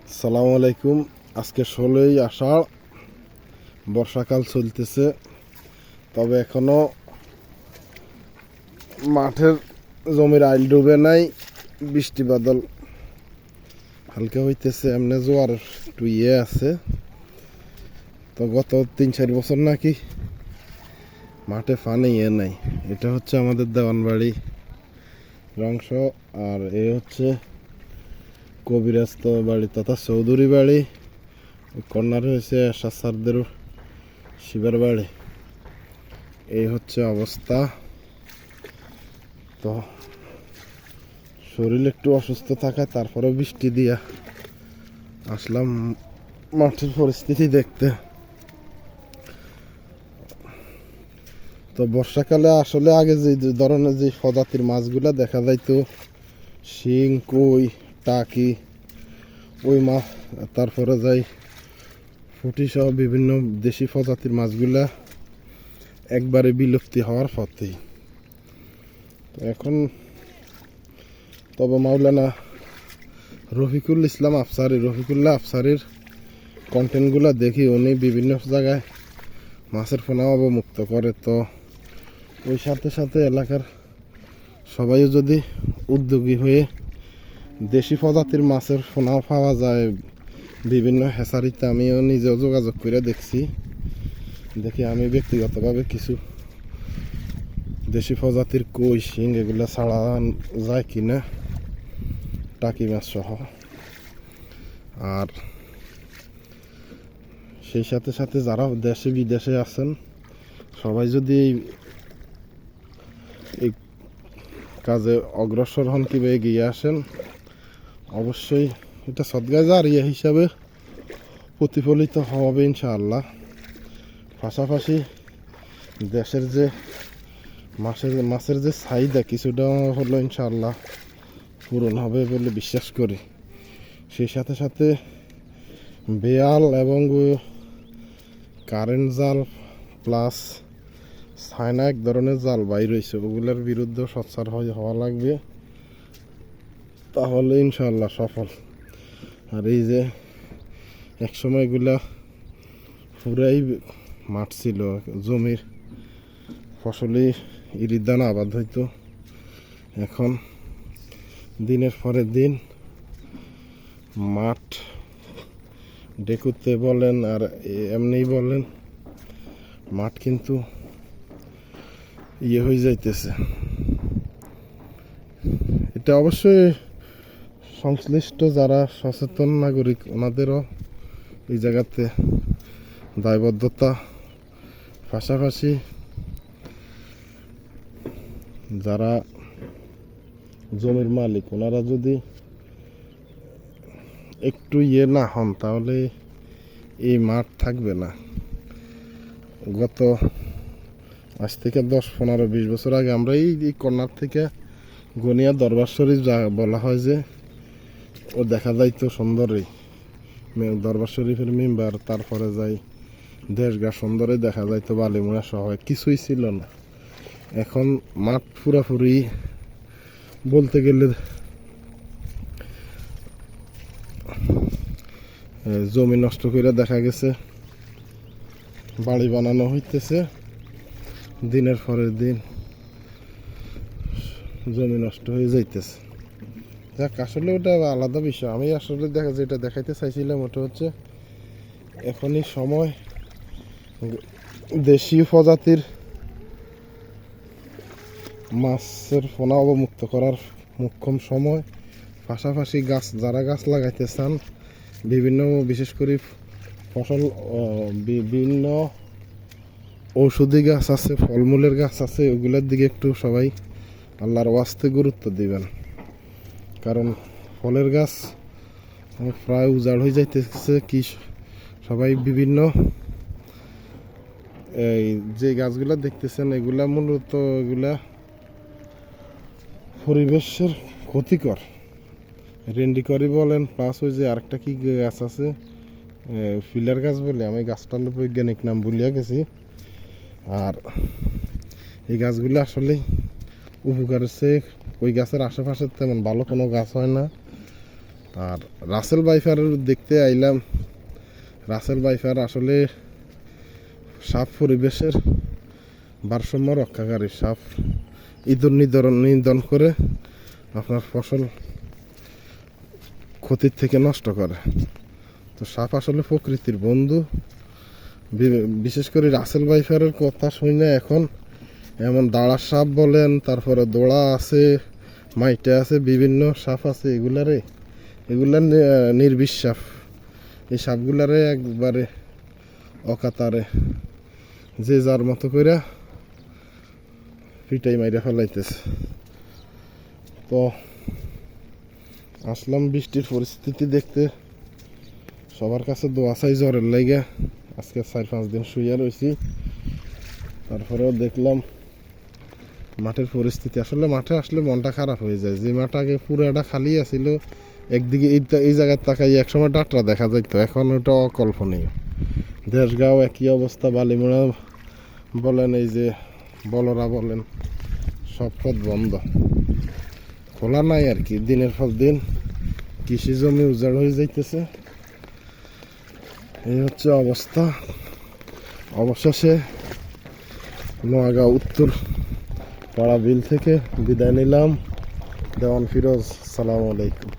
আসসালামু আলাইকুম। আজকে 16ই আষাঢ়, বর্ষাকাল চলতেছে। তবে এখনো মাঠের জমির আইল ডুবে নাই, বৃষ্টি বাদল হালকা হইতেছে। এমনি জোয়ার একটু আছে। তো গত 3-4 বছর নাকি মাঠে পানি নাই। এটা হচ্ছে আমাদের দেওয়ানবাড়ি অংশ, আর এ হচ্ছে কবিরাস্ত বাড়ি তথা চৌধুরী বাড়ি। কর্নার হয়েছে সারদের শিবার বাড়ি। এই হচ্ছে অবস্থা। তো শরীর একটু অসুস্থ থাকায় তারপরে বৃষ্টি দিয়া আসলাম মাঠের পরিস্থিতি দেখতে। তো বর্ষাকালে আসলে আগে যে ধরনের যে প্রজাতির মাছগুলা দেখা যাইতো, শিং, কই, টাকি, ওই মাছ, তারপরে যাই ফুটি সহ বিভিন্ন দেশি প্রজাতির মাছগুলা একবারে বিলুপ্তি হওয়ার পথেই। তো এখন তবে মাওলানা রফিকুল্লাহ আফসারির কন্টেন্টগুলো দেখি, উনি বিভিন্ন জায়গায় মাছের পোনা অবমুক্ত করে। তো ওই সাথে সাথে এলাকার সবাই যদি উদ্যোগী হয়ে দেশি প্রজাতির মাছের পোনাও পাওয়া যায় বিভিন্ন হ্যাচারিতে, আমিও নিজেও যোগাযোগ করে দেখছি। দেখি আমি ব্যক্তিগতভাবে কিছু দেশি প্রজাতির কই, শিং এগুলো ছাড়া যায় কিনা, টাকি মাছ সহ। আর সেই সাথে সাথে যারা দেশে বিদেশে আছেন সবাই যদি এই কাজে অগ্রসর হন কিংবা এগিয়ে আসেন, অবশ্যই এটা সদগায় জারিয়া হিসাবে প্রতিফলিত হবে ইনশাআল্লাহ। পাশাপাশি দেশের যে মাছের যে চাহিদা কিছুটা হলো ইনশাআল্লাহ পূরণ হবে বলে বিশ্বাস করি। সেই সাথে সাথে বেয়াল এবং কারেন্ট জাল প্লাস ছায়না এক ধরনের জাল বাইর রয়েছে, ওগুলোর বিরুদ্ধে সোচ্চার হওয়া লাগবে, তাহলে ইনশাআল্লাহ সফল। আর এই যে একসময় এগুলা পুরাই মাঠ ছিল, জমির ফসলি ইরির দানা আবাদ হইতো। এখন দিনের পরে দিন মাঠ ডেকুতে বলেন আর এমনি বলেন, মাঠ কিন্তু হয়ে যাইতেছে। এটা অবশ্যই সংশ্লিষ্ট যারা সচেতন নাগরিক ওনাদেরও এই জায়গাতে দায়বদ্ধতা। পাশাপাশি যারা জমির মালিক ওনারা যদি একটু না হন তাহলে এই মাঠ থাকবে না। গত আজ থেকে 10-15-20 বছর আগে আমরা এই কর্নার থেকে গনিয়া দরবার শরীফ যা বলা হয় যে ও দেখা যাইতো সুন্দরই দরবার শরীফের মেম্বার, তারপরে যাই দেশগা সুন্দরই দেখা যাইতো, বালিমুড়া সহ কিছুই ছিল না। এখন মাঠ পুরাপুরি বলতে গেলে জমি নষ্ট করে দেখা গেছে বাড়ি বানানো হইতেছে, দিনের পরের দিন জমি নষ্ট হয়ে যাইতেছে। যাক, আসলে ওটা আলাদা বিষয়। আমি আসলে যেটা দেখাইতে চাইছিলাম ওটা হচ্ছে এখনই সময় দেশীয় প্রজাতির মাছের পোনা অবমুক্ত করার মোক্ষম সময়। পাশাপাশি যারা গাছ লাগাইতে চান, বিভিন্ন বিশেষ করে ফসল বিভিন্ন ঔষধি গাছ আছে, ফলমূলের গাছ আছে, ওগুলোর দিকে একটু সবাই আল্লাহর ওয়াস্তে গুরুত্ব দিবেন। কারণ ফলের গাছ প্রায় উজাড় হয়ে যাইতেছে। কি সবাই বিভিন্ন এই যে গাছগুলা দেখতেছেন এগুলা মূলত এগুলা পরিবেশের ক্ষতিকর। রেন্ডিকরি বলেন, প্লাস ওই যে আরেকটা কি গাছ আছে ফিলার গাছ বলে, আমি গাছটার বৈজ্ঞানিক নাম ভুলিয়া গেছি। আর এই গাছগুলো আসলে উপকার হচ্ছে, ওই গাছের আশেপাশে তেমন ভালো কোনো গাছ হয় না। আর রাসেল ভাইপার দেখতে আইলাম। রাসেল ভাইপার আসলে সাপ পরিবেশের ভারসাম্য রক্ষাকারী সাপ। ইঁদুর নিধন করে আপনার ফসল ক্ষতির থেকে নষ্ট করে। তো সাপ আসলে প্রকৃতির বন্ধু। বিশেষ করে রাসেল ভাইপারের কথা শুনে এখন এমন দাঁড়ার সাপ বলেন, তারপরে দোড়া আছে, মাইটে আছে, বিভিন্ন সাপ আছে। এগুলার নির্বিষ সাপ। এই সাপগুলারে একবারে অকাতারে যে যার মতো করে পিটাই মাইরা ফেলাইতেছে। তো আসলাম বৃষ্টির পরিস্থিতি দেখতে। সবার কাছে দোয়া চাই জ্বরের লাইগা। আজকে 4-5 দিন শুয়ে রয়েছি, তারপরেও দেখলাম মাঠের পরিস্থিতি। আসলে মাঠে আসলে মনটা খারাপ হয়ে যায়। যে মাঠ আগে পুরোটা খালি আছিল, একদিকে এই জায়গায় তাকাই একসময় ডাটরা দেখা যাইত, এখন ওটা অকল্পনীয়। দেশগাঁও একই অবস্থা, বালিমুড়া বলেন, এই যে বলরা বলেন, সব পথ বন্ধ, খোলা নাই আর কি। দিনের পর দিন কৃষি জমি উজাড় হয়ে যাইতেছে। এই হচ্ছে অবস্থা। অবশেষে নোয়াগাঁও উত্তর পাড়া বিল থেকে বিদায় নিলাম। দেওয়ান ফিরোজ, সালাম আলাইকুম।